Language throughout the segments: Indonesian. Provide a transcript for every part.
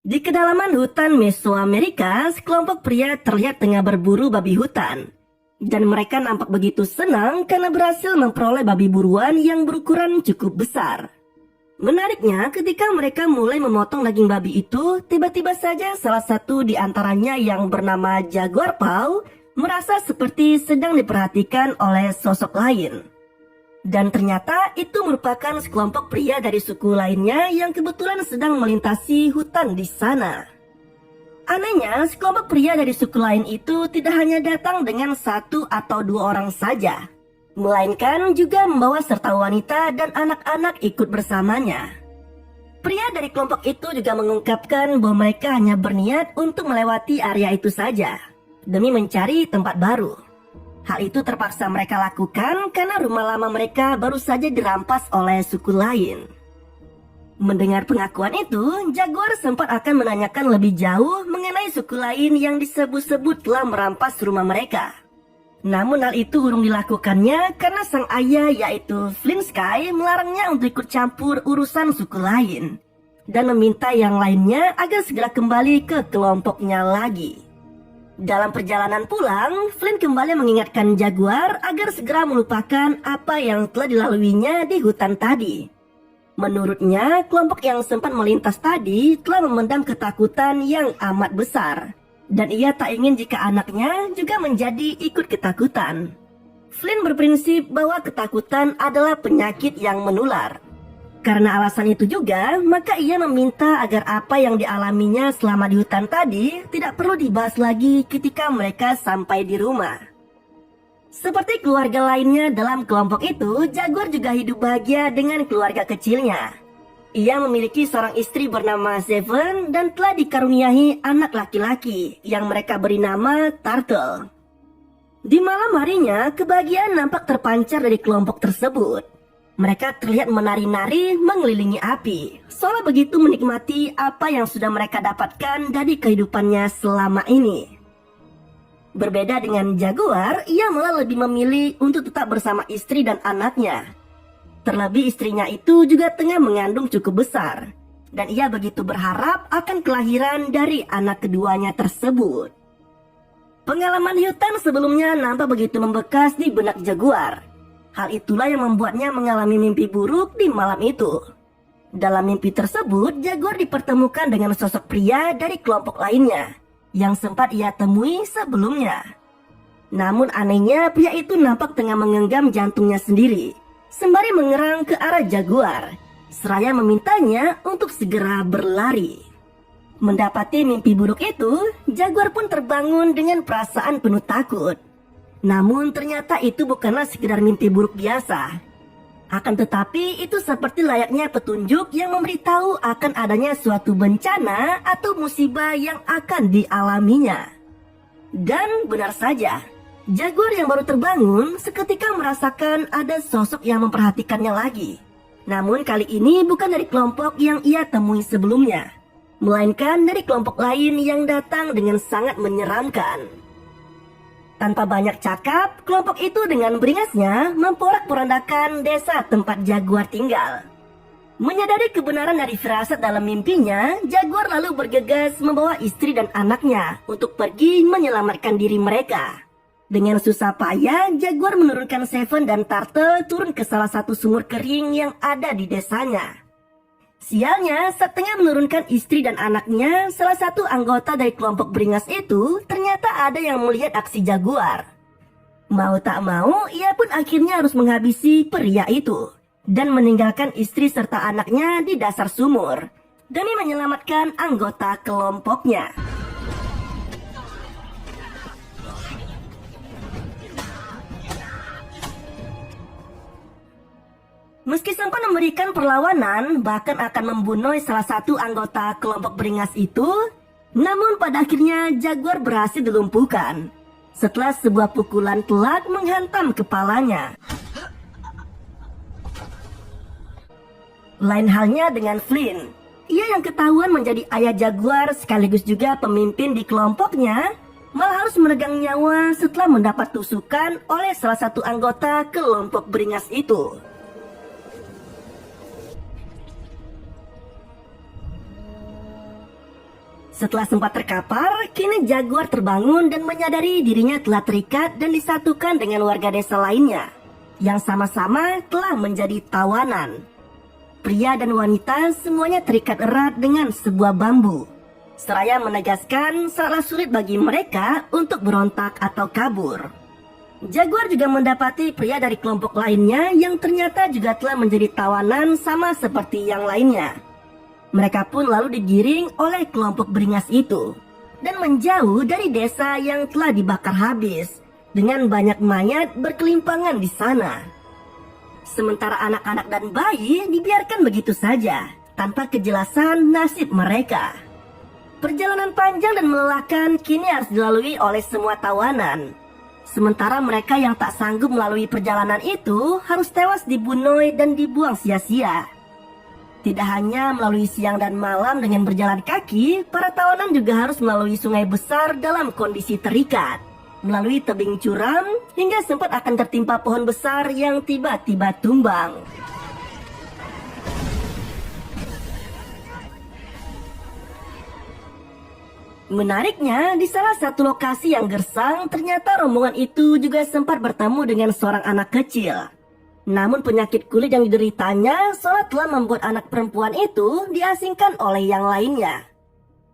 Di kedalaman hutan Mesoamerika, sekelompok pria terlihat tengah berburu babi hutan. Dan mereka nampak begitu senang karena berhasil memperoleh babi buruan yang berukuran cukup besar. Menariknya, ketika mereka mulai memotong daging babi itu, tiba-tiba saja salah satu di antaranya yang bernama Jaguar Paw merasa seperti sedang diperhatikan oleh sosok lain. Dan ternyata itu merupakan sekelompok pria dari suku lainnya yang kebetulan sedang melintasi hutan di sana. Anehnya, sekelompok pria dari suku lain itu tidak hanya datang dengan satu atau dua orang saja, melainkan juga membawa serta wanita dan anak-anak ikut bersamanya. Pria dari kelompok itu juga mengungkapkan bahwa mereka hanya berniat untuk melewati area itu saja, demi mencari tempat baru. Hal itu terpaksa mereka lakukan karena rumah lama mereka baru saja dirampas oleh suku lain. Mendengar pengakuan itu, Jaguar sempat akan menanyakan lebih jauh mengenai suku lain yang disebut-sebut telah merampas rumah mereka. Namun hal itu urung dilakukannya karena sang ayah yaitu Flynn Sky melarangnya untuk ikut campur urusan suku lain dan meminta yang lainnya agar segera kembali ke kelompoknya lagi. Dalam perjalanan pulang, Flynn kembali mengingatkan Jaguar agar segera melupakan apa yang telah dilaluinya di hutan tadi. Menurutnya, kelompok yang sempat melintas tadi telah memendam ketakutan yang amat besar. Dan ia tak ingin jika anaknya juga menjadi ikut ketakutan. Flynn berprinsip bahwa ketakutan adalah penyakit yang menular. Karena alasan itu juga, maka ia meminta agar apa yang dialaminya selama di hutan tadi tidak perlu dibahas lagi ketika mereka sampai di rumah. Seperti keluarga lainnya dalam kelompok itu, Jaguar juga hidup bahagia dengan keluarga kecilnya. Ia memiliki seorang istri bernama Seven dan telah dikaruniai anak laki-laki yang mereka beri nama Turtle. Di malam harinya, kebahagiaan nampak terpancar dari kelompok tersebut. Mereka terlihat menari-nari mengelilingi api, seolah begitu menikmati apa yang sudah mereka dapatkan dari kehidupannya selama ini. Berbeda dengan Jaguar, ia malah lebih memilih untuk tetap bersama istri dan anaknya. Terlebih istrinya itu juga tengah mengandung cukup besar, dan ia begitu berharap akan kelahiran dari anak keduanya tersebut. Pengalaman hutan sebelumnya nampak begitu membekas di benak Jaguar. Hal itulah yang membuatnya mengalami mimpi buruk di malam itu. Dalam mimpi tersebut, Jaguar dipertemukan dengan sosok pria dari kelompok lainnya yang sempat ia temui sebelumnya. Namun anehnya, pria itu nampak tengah menggenggam jantungnya sendiri, sembari mengerang ke arah Jaguar, seraya memintanya untuk segera berlari. Mendapati mimpi buruk itu, Jaguar pun terbangun dengan perasaan penuh takut. Namun ternyata itu bukanlah sekedar mimpi buruk biasa. Akan tetapi itu seperti layaknya petunjuk yang memberitahu akan adanya suatu bencana atau musibah yang akan dialaminya. Dan benar saja, Jaguar yang baru terbangun seketika merasakan ada sosok yang memperhatikannya lagi. Namun kali ini bukan dari kelompok yang ia temui sebelumnya, melainkan dari kelompok lain yang datang dengan sangat menyeramkan. Tanpa banyak cakap, kelompok itu dengan beringasnya memporak-porandakan desa tempat Jaguar tinggal. Menyadari kebenaran dari firasat dalam mimpinya, Jaguar lalu bergegas membawa istri dan anaknya untuk pergi menyelamatkan diri mereka. Dengan susah payah, Jaguar menurunkan Seven dan Turtle turun ke salah satu sumur kering yang ada di desanya. Sialnya, saat tengah menurunkan istri dan anaknya, salah satu anggota dari kelompok beringas itu ternyata ada yang melihat aksi Jaguar. Mau tak mau, ia pun akhirnya harus menghabisi pria itu dan meninggalkan istri serta anaknya di dasar sumur demi menyelamatkan anggota kelompoknya. Meski sempat memberikan perlawanan, bahkan akan membunuh salah satu anggota kelompok beringas itu, namun pada akhirnya Jaguar berhasil dilumpuhkan setelah sebuah pukulan telak menghantam kepalanya. Lain halnya dengan Flynn. Ia yang ketahuan menjadi ayah Jaguar sekaligus juga pemimpin di kelompoknya, malah harus meregang nyawa setelah mendapat tusukan oleh salah satu anggota kelompok beringas itu. Setelah sempat terkapar, kini Jaguar terbangun dan menyadari dirinya telah terikat dan disatukan dengan warga desa lainnya, yang sama-sama telah menjadi tawanan. Pria dan wanita semuanya terikat erat dengan sebuah bambu. Seraya menegaskan sangatlah sulit bagi mereka untuk berontak atau kabur. Jaguar juga mendapati pria dari kelompok lainnya yang ternyata juga telah menjadi tawanan sama seperti yang lainnya. Mereka pun lalu digiring oleh kelompok beringas itu dan menjauh dari desa yang telah dibakar habis dengan banyak mayat berkelimpangan di sana. Sementara anak-anak dan bayi dibiarkan begitu saja tanpa kejelasan nasib mereka. Perjalanan panjang dan melelahkan kini harus dilalui oleh semua tawanan. Sementara mereka yang tak sanggup melalui perjalanan itu harus tewas dibunuh dan dibuang sia-sia. Tidak hanya melalui siang dan malam dengan berjalan kaki, para tawanan juga harus melalui sungai besar dalam kondisi terikat, melalui tebing curam, hingga sempat akan tertimpa pohon besar yang tiba-tiba tumbang. Menariknya, di salah satu lokasi yang gersang, ternyata rombongan itu juga sempat bertemu dengan seorang anak kecil. Namun penyakit kulit yang dideritanya seolah telah membuat anak perempuan itu diasingkan oleh yang lainnya.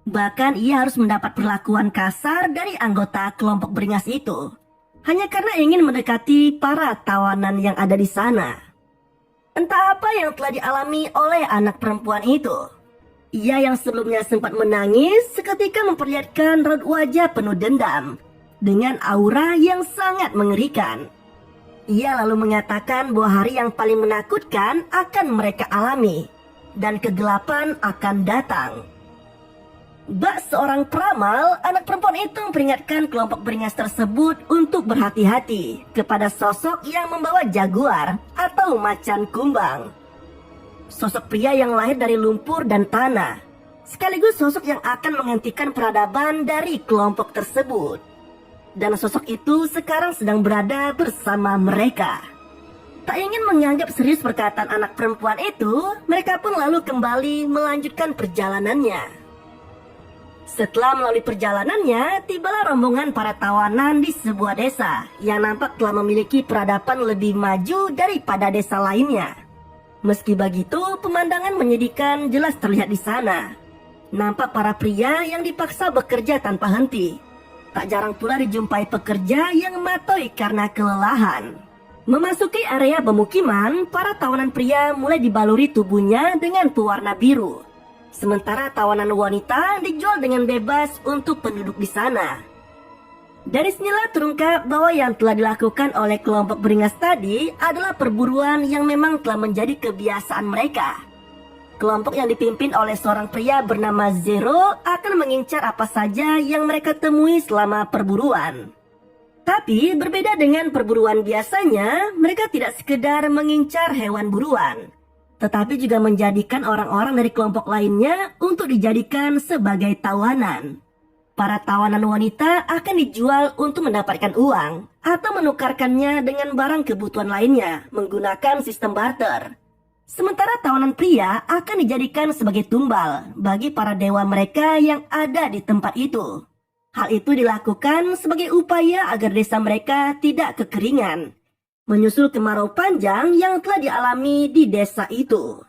Bahkan ia harus mendapat perlakuan kasar dari anggota kelompok beringas itu, hanya karena ingin mendekati para tawanan yang ada di sana. Entah apa yang telah dialami oleh anak perempuan itu. Ia yang sebelumnya sempat menangis seketika memperlihatkan raut wajah penuh dendam dengan aura yang sangat mengerikan. Ia lalu mengatakan bahwa hari yang paling menakutkan akan mereka alami dan kegelapan akan datang. Bak seorang peramal, anak perempuan itu memperingatkan kelompok beringas tersebut untuk berhati-hati kepada sosok yang membawa jaguar atau macan kumbang. Sosok pria yang lahir dari lumpur dan tanah, sekaligus sosok yang akan menghentikan peradaban dari kelompok tersebut. Dan sosok itu sekarang sedang berada bersama mereka. Tak ingin menganggap serius perkataan anak perempuan itu, mereka pun lalu kembali melanjutkan perjalanannya. Setelah melalui perjalanannya, tibalah rombongan para tawanan di sebuah desa yang nampak telah memiliki peradaban lebih maju daripada desa lainnya. Meski begitu, pemandangan menyedihkan jelas terlihat di sana. Nampak para pria yang dipaksa bekerja tanpa henti. Tak jarang pula dijumpai pekerja yang matoi karena kelelahan. Memasuki area pemukiman, para tawanan pria mulai dibaluri tubuhnya dengan pewarna biru. Sementara tawanan wanita dijual dengan bebas untuk penduduk di sana. Dari sinilah terungkap bahwa yang telah dilakukan oleh kelompok beringas tadi adalah perburuan yang memang telah menjadi kebiasaan mereka. Kelompok yang dipimpin oleh seorang pria bernama Zero akan mengincar apa saja yang mereka temui selama perburuan. Tapi berbeda dengan perburuan biasanya, mereka tidak sekedar mengincar hewan buruan, tetapi juga menjadikan orang-orang dari kelompok lainnya untuk dijadikan sebagai tawanan. Para tawanan wanita akan dijual untuk mendapatkan uang atau menukarkannya dengan barang kebutuhan lainnya menggunakan sistem barter. Sementara tawanan pria akan dijadikan sebagai tumbal bagi para dewa mereka yang ada di tempat itu. Hal itu dilakukan sebagai upaya agar desa mereka tidak kekeringan, menyusul kemarau panjang yang telah dialami di desa itu.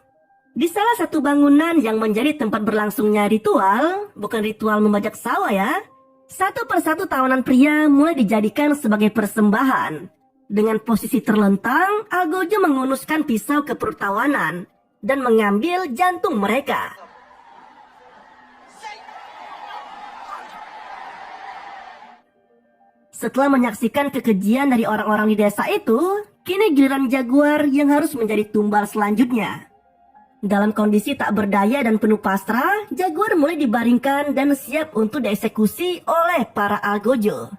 Di salah satu bangunan yang menjadi tempat berlangsungnya ritual, bukan ritual membajak sawah ya, satu persatu tawanan pria mulai dijadikan sebagai persembahan. Dengan posisi terlentang, Algojo mengunuskan pisau ke perut tawanan dan mengambil jantung mereka. Setelah menyaksikan kekejian dari orang-orang di desa itu, kini giliran Jaguar yang harus menjadi tumbal selanjutnya. Dalam kondisi tak berdaya dan penuh pasrah, Jaguar mulai dibaringkan dan siap untuk dieksekusi oleh para Algojo.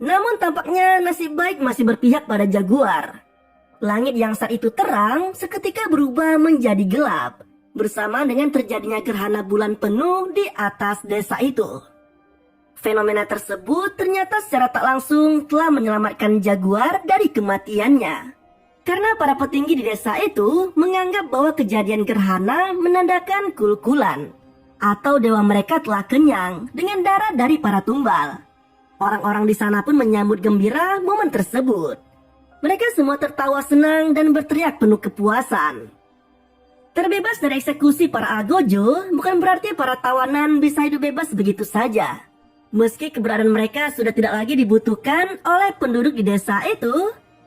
Namun tampaknya nasib baik masih berpihak pada Jaguar. Langit yang saat itu terang seketika berubah menjadi gelap, bersamaan dengan terjadinya gerhana bulan penuh di atas desa itu. Fenomena tersebut ternyata secara tak langsung telah menyelamatkan Jaguar dari kematiannya. Karena para petinggi di desa itu menganggap bahwa kejadian gerhana menandakan kul-kulan. atau dewa mereka telah kenyang dengan darah dari para tumbal. Orang-orang di sana pun menyambut gembira momen tersebut. Mereka semua tertawa senang dan berteriak penuh kepuasan. Terbebas dari eksekusi para Algojo bukan berarti para tawanan bisa hidup bebas begitu saja. Meski keberadaan mereka sudah tidak lagi dibutuhkan oleh penduduk di desa itu,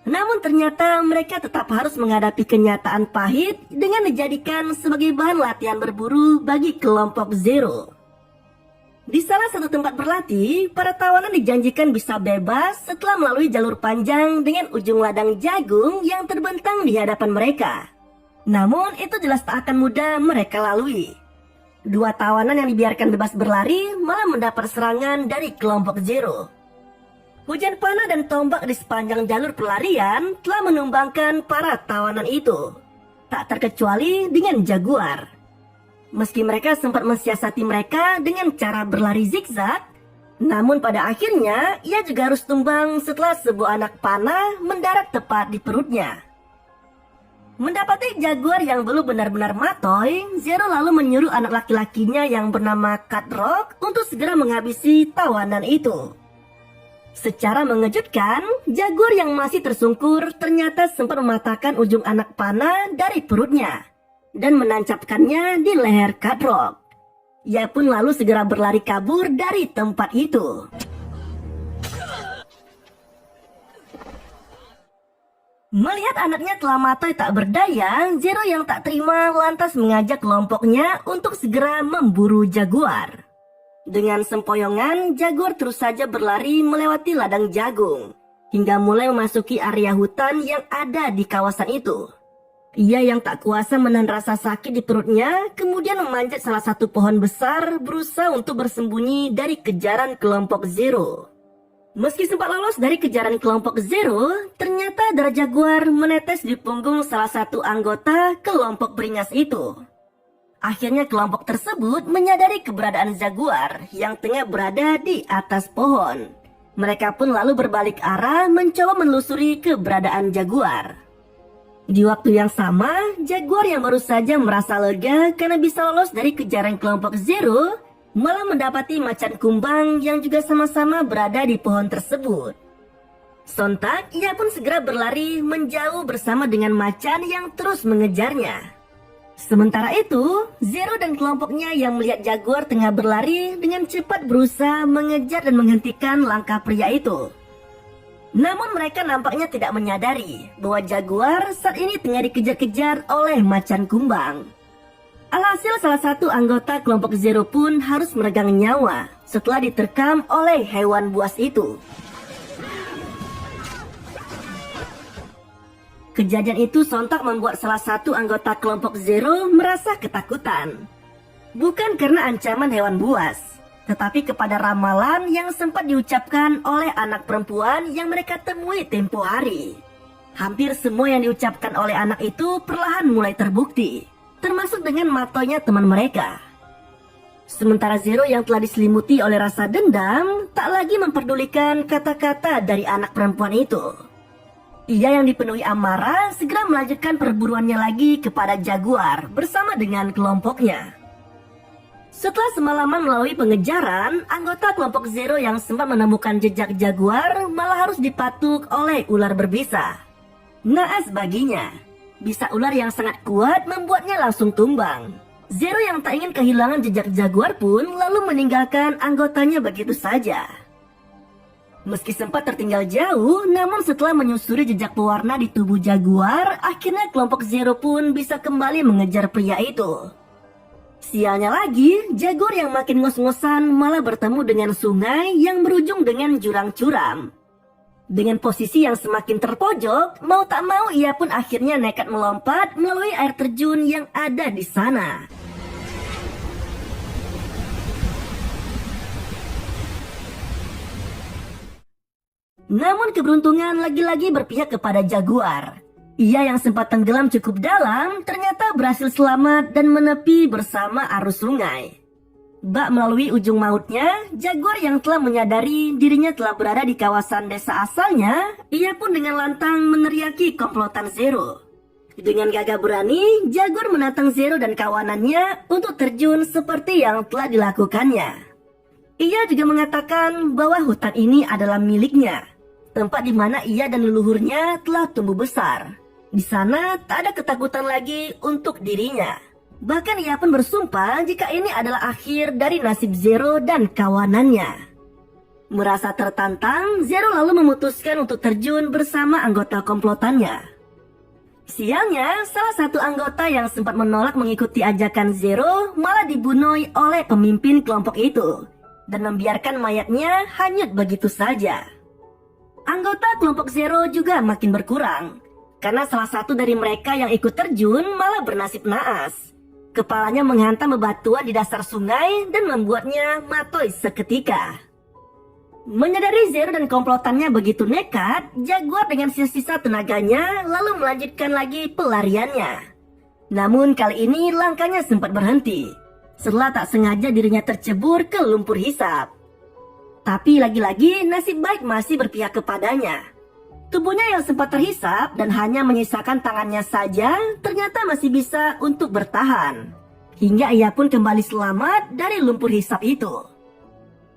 namun ternyata mereka tetap harus menghadapi kenyataan pahit dengan dijadikan sebagai bahan latihan berburu bagi kelompok Zero. Di salah satu tempat berlatih, para tawanan dijanjikan bisa bebas setelah melalui jalur panjang dengan ujung ladang jagung yang terbentang di hadapan mereka. Namun itu jelas tak akan mudah mereka lalui. Dua tawanan yang dibiarkan bebas berlari malah mendapat serangan dari kelompok Zero. Hujan panah dan tombak di sepanjang jalur pelarian telah menumbangkan para tawanan itu. Tak terkecuali dengan Jaguar. Meski mereka sempat mensiasati mereka dengan cara berlari zigzag, namun pada akhirnya ia juga harus tumbang setelah sebuah anak panah mendarat tepat di perutnya. Mendapati Jaguar yang belum benar-benar matoy, Zero lalu menyuruh anak laki-lakinya yang bernama Cutrock untuk segera menghabisi tawanan itu. Secara mengejutkan, Jaguar yang masih tersungkur ternyata sempat mematahkan ujung anak panah dari perutnya dan menancapkannya di leher Cutrock. Ia pun lalu segera berlari kabur dari tempat itu. Melihat anaknya telah mati tak berdaya, Zero yang tak terima lantas mengajak kelompoknya untuk segera memburu Jaguar. Dengan sempoyongan, Jaguar terus saja berlari melewati ladang jagung, hingga mulai memasuki area hutan yang ada di kawasan itu. Ia yang tak kuasa menahan rasa sakit di perutnya, kemudian memanjat salah satu pohon besar berusaha untuk bersembunyi dari kejaran kelompok Zero. Meski sempat lolos dari kejaran kelompok Zero, ternyata darah Jaguar menetes di punggung salah satu anggota kelompok beringas itu. Akhirnya kelompok tersebut menyadari keberadaan Jaguar yang tengah berada di atas pohon. Mereka pun lalu berbalik arah mencoba menelusuri keberadaan Jaguar. Di waktu yang sama, Jaguar yang baru saja merasa lega karena bisa lolos dari kejaran kelompok Zero, malah mendapati macan kumbang yang juga sama-sama berada di pohon tersebut. Sontak, ia pun segera berlari menjauh bersama dengan macan yang terus mengejarnya. Sementara itu, Zero dan kelompoknya yang melihat Jaguar tengah berlari dengan cepat berusaha mengejar dan menghentikan langkah pria itu. Namun mereka nampaknya tidak menyadari bahwa Jaguar saat ini tengah dikejar-kejar oleh macan kumbang. Alhasil salah satu anggota kelompok Zero pun harus meregang nyawa setelah diterkam oleh hewan buas itu. Kejadian itu sontak membuat salah satu anggota kelompok Zero merasa ketakutan. Bukan karena ancaman hewan buas, tetapi kepada ramalan yang sempat diucapkan oleh anak perempuan yang mereka temui tempo hari. Hampir semua yang diucapkan oleh anak itu perlahan mulai terbukti, termasuk dengan matonya teman mereka. Sementara Zero yang telah diselimuti oleh rasa dendam, tak lagi memperdulikan kata-kata dari anak perempuan itu. Ia yang dipenuhi amarah segera melanjutkan perburuannya lagi kepada Jaguar bersama dengan kelompoknya. Setelah semalaman melalui pengejaran, anggota kelompok Zero yang sempat menemukan jejak Jaguar malah harus dipatuk oleh ular berbisa. Naas baginya, bisa ular yang sangat kuat membuatnya langsung tumbang. Zero yang tak ingin kehilangan jejak Jaguar pun lalu meninggalkan anggotanya begitu saja. Meski sempat tertinggal jauh, namun setelah menyusuri jejak pewarna di tubuh Jaguar, akhirnya kelompok Zero pun bisa kembali mengejar pria itu. Sialnya lagi, Jaguar yang makin ngos-ngosan malah bertemu dengan sungai yang berujung dengan jurang curam. Dengan posisi yang semakin terpojok, mau tak mau ia pun akhirnya nekat melompat melalui air terjun yang ada di sana. Namun keberuntungan lagi-lagi berpihak kepada Jaguar. Ia yang sempat tenggelam cukup dalam ternyata berhasil selamat dan menepi bersama arus sungai. Bak melalui ujung mautnya, Jaguar yang telah menyadari dirinya telah berada di kawasan desa asalnya, ia pun dengan lantang meneriaki komplotan Zero. Dengan gagah berani, Jaguar menantang Zero dan kawanannya untuk terjun seperti yang telah dilakukannya. Ia juga mengatakan bahwa hutan ini adalah miliknya, tempat di mana ia dan leluhurnya telah tumbuh besar. Di sana tak ada ketakutan lagi untuk dirinya. Bahkan ia pun bersumpah jika ini adalah akhir dari nasib Zero dan kawanannya. Merasa tertantang, Zero lalu memutuskan untuk terjun bersama anggota komplotannya. Sialnya, salah satu anggota yang sempat menolak mengikuti ajakan Zero malah dibunuh oleh pemimpin kelompok itu dan membiarkan mayatnya hanyut begitu saja. Anggota kelompok Zero juga makin berkurang karena salah satu dari mereka yang ikut terjun malah bernasib naas. Kepalanya menghantam bebatuan di dasar sungai dan membuatnya matoy seketika. Menyadari Zero dan komplotannya begitu nekat, Jaguar dengan sisa-sisa tenaganya lalu melanjutkan lagi pelariannya. Namun kali ini langkahnya sempat berhenti setelah tak sengaja dirinya tercebur ke lumpur hisap. Tapi lagi-lagi nasib baik masih berpihak kepadanya. Tubuhnya yang sempat terhisap dan hanya menyisakan tangannya saja ternyata masih bisa untuk bertahan. Hingga ia pun kembali selamat dari lumpur hisap itu.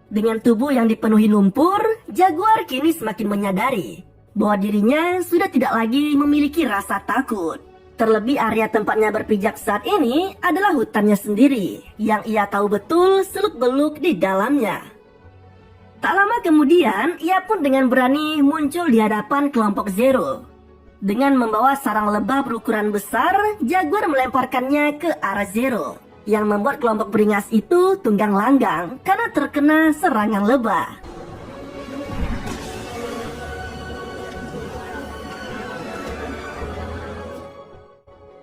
Dengan tubuh yang dipenuhi lumpur, Jaguar kini semakin menyadari bahwa dirinya sudah tidak lagi memiliki rasa takut. Terlebih area tempatnya berpijak saat ini adalah hutannya sendiri, yang ia tahu betul seluk-beluk di dalamnya. Tak lama kemudian, ia pun dengan berani muncul di hadapan kelompok Zero. Dengan membawa sarang lebah berukuran besar, Jaguar melemparkannya ke arah Zero, yang membuat kelompok beringas itu tunggang langgang karena terkena serangan lebah.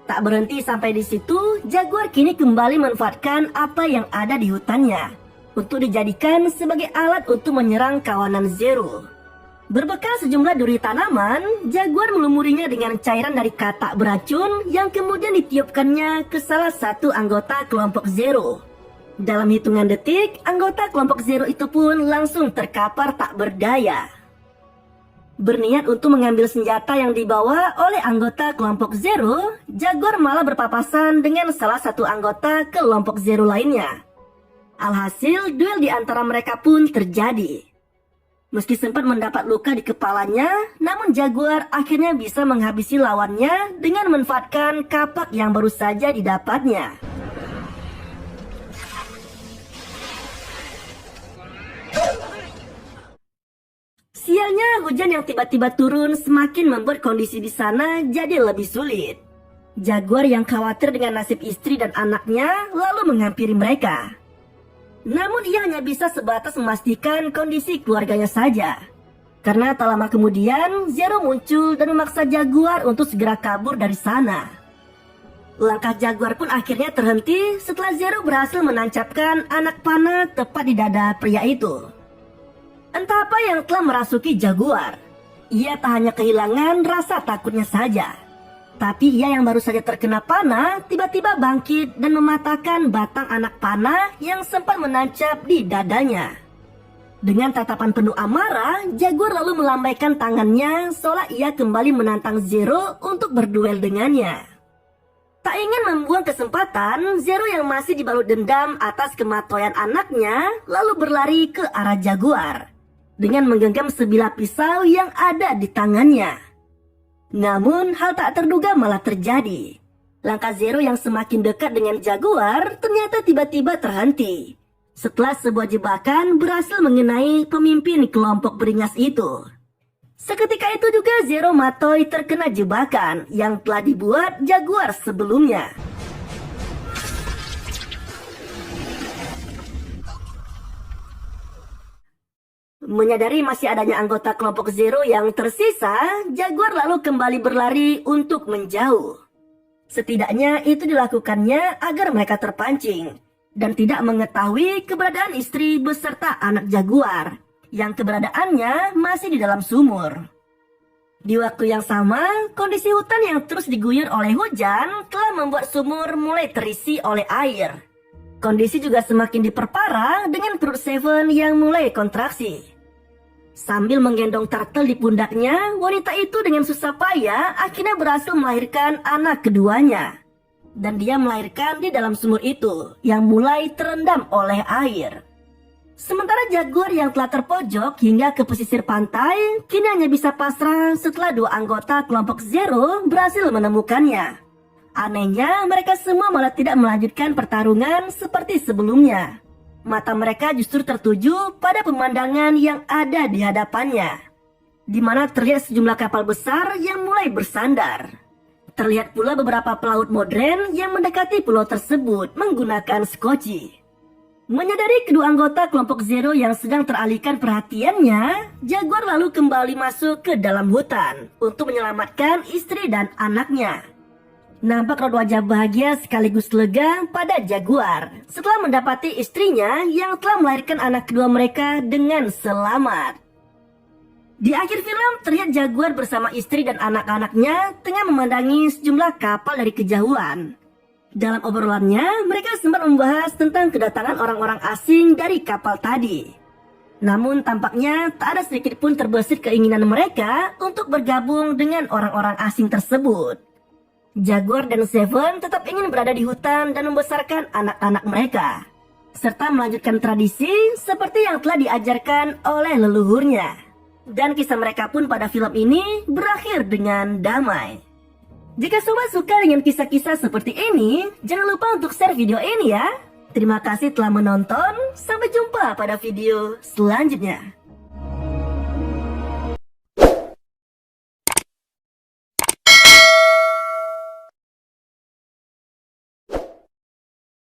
Tak berhenti sampai di situ, Jaguar kini kembali memanfaatkan apa yang ada di hutannya untuk dijadikan sebagai alat untuk menyerang kawanan Zero. Berbekal sejumlah duri tanaman, Jaguar melumurinya dengan cairan dari katak beracun yang kemudian ditiupkannya ke salah satu anggota kelompok Zero. Dalam hitungan detik, anggota kelompok Zero itu pun langsung terkapar tak berdaya. Berniat untuk mengambil senjata yang dibawa oleh anggota kelompok Zero, Jaguar malah berpapasan dengan salah satu anggota kelompok Zero lainnya. Alhasil, duel di antara mereka pun terjadi. Meski sempat mendapat luka di kepalanya, namun Jaguar akhirnya bisa menghabisi lawannya dengan memanfaatkan kapak yang baru saja didapatnya. Sialnya, hujan yang tiba-tiba turun semakin membuat kondisi di sana jadi lebih sulit. Jaguar yang khawatir dengan nasib istri dan anaknya lalu menghampiri mereka. Namun ia hanya bisa sebatas memastikan kondisi keluarganya saja. Karena tak lama kemudian, Zero muncul dan memaksa Jaguar untuk segera kabur dari sana. Langkah Jaguar pun akhirnya terhenti setelah Zero berhasil menancapkan anak panah tepat di dada pria itu. Entah apa yang telah merasuki Jaguar. Ia tak hanya kehilangan rasa takutnya saja. Tapi ia yang baru saja terkena panah tiba-tiba bangkit dan mematahkan batang anak panah yang sempat menancap di dadanya. Dengan tatapan penuh amarah, Jaguar lalu melambaikan tangannya seolah ia kembali menantang Zero untuk berduel dengannya. Tak ingin membuang kesempatan, Zero yang masih dibalut dendam atas kematian anaknya lalu berlari ke arah Jaguar dengan menggenggam sebilah pisau yang ada di tangannya. Namun hal tak terduga malah terjadi. Langkah Zero yang semakin dekat dengan Jaguar ternyata tiba-tiba terhenti setelah sebuah jebakan berhasil mengenai pemimpin kelompok beringas itu. Seketika itu juga Zero matoy terkena jebakan yang telah dibuat Jaguar sebelumnya. Menyadari masih adanya anggota kelompok Zero yang tersisa, Jaguar lalu kembali berlari untuk menjauh. Setidaknya itu dilakukannya agar mereka terpancing dan tidak mengetahui keberadaan istri beserta anak Jaguar yang keberadaannya masih di dalam sumur. Di waktu yang sama, kondisi hutan yang terus diguyur oleh hujan telah membuat sumur mulai terisi oleh air. Kondisi juga semakin diperparah dengan perut Seven yang mulai kontraksi. Sambil menggendong turtle di pundaknya, wanita itu dengan susah payah akhirnya berhasil melahirkan anak keduanya. Dan dia melahirkan di dalam sumur itu yang mulai terendam oleh air. Sementara jaguar yang telah terpojok hingga ke pesisir pantai kini hanya bisa pasrah setelah dua anggota kelompok Zero berhasil menemukannya. Anehnya, mereka semua malah tidak melanjutkan pertarungan seperti sebelumnya. Mata mereka justru tertuju pada pemandangan yang ada di hadapannya, di mana terlihat sejumlah kapal besar yang mulai bersandar. Terlihat pula beberapa pelaut modern yang mendekati pulau tersebut menggunakan skoci. Menyadari kedua anggota kelompok Zero yang sedang teralihkan perhatiannya, jaguar lalu kembali masuk ke dalam hutan untuk menyelamatkan istri dan anaknya. Nampak raut wajah bahagia sekaligus lega pada jaguar setelah mendapati istrinya yang telah melahirkan anak kedua mereka dengan selamat. Di akhir film terlihat jaguar bersama istri dan anak-anaknya tengah memandangi sejumlah kapal dari kejauhan. Dalam obrolannya mereka sempat membahas tentang kedatangan orang-orang asing dari kapal tadi. Namun tampaknya tak ada sedikit pun terbesit keinginan mereka untuk bergabung dengan orang-orang asing tersebut. Jaguar dan Seven tetap ingin berada di hutan dan membesarkan anak-anak mereka, serta melanjutkan tradisi seperti yang telah diajarkan oleh leluhurnya. Dan kisah mereka pun pada film ini berakhir dengan damai. Jika sobat suka dengan kisah-kisah seperti ini, jangan lupa untuk share video ini ya. Terima kasih telah menonton, sampai jumpa pada video selanjutnya.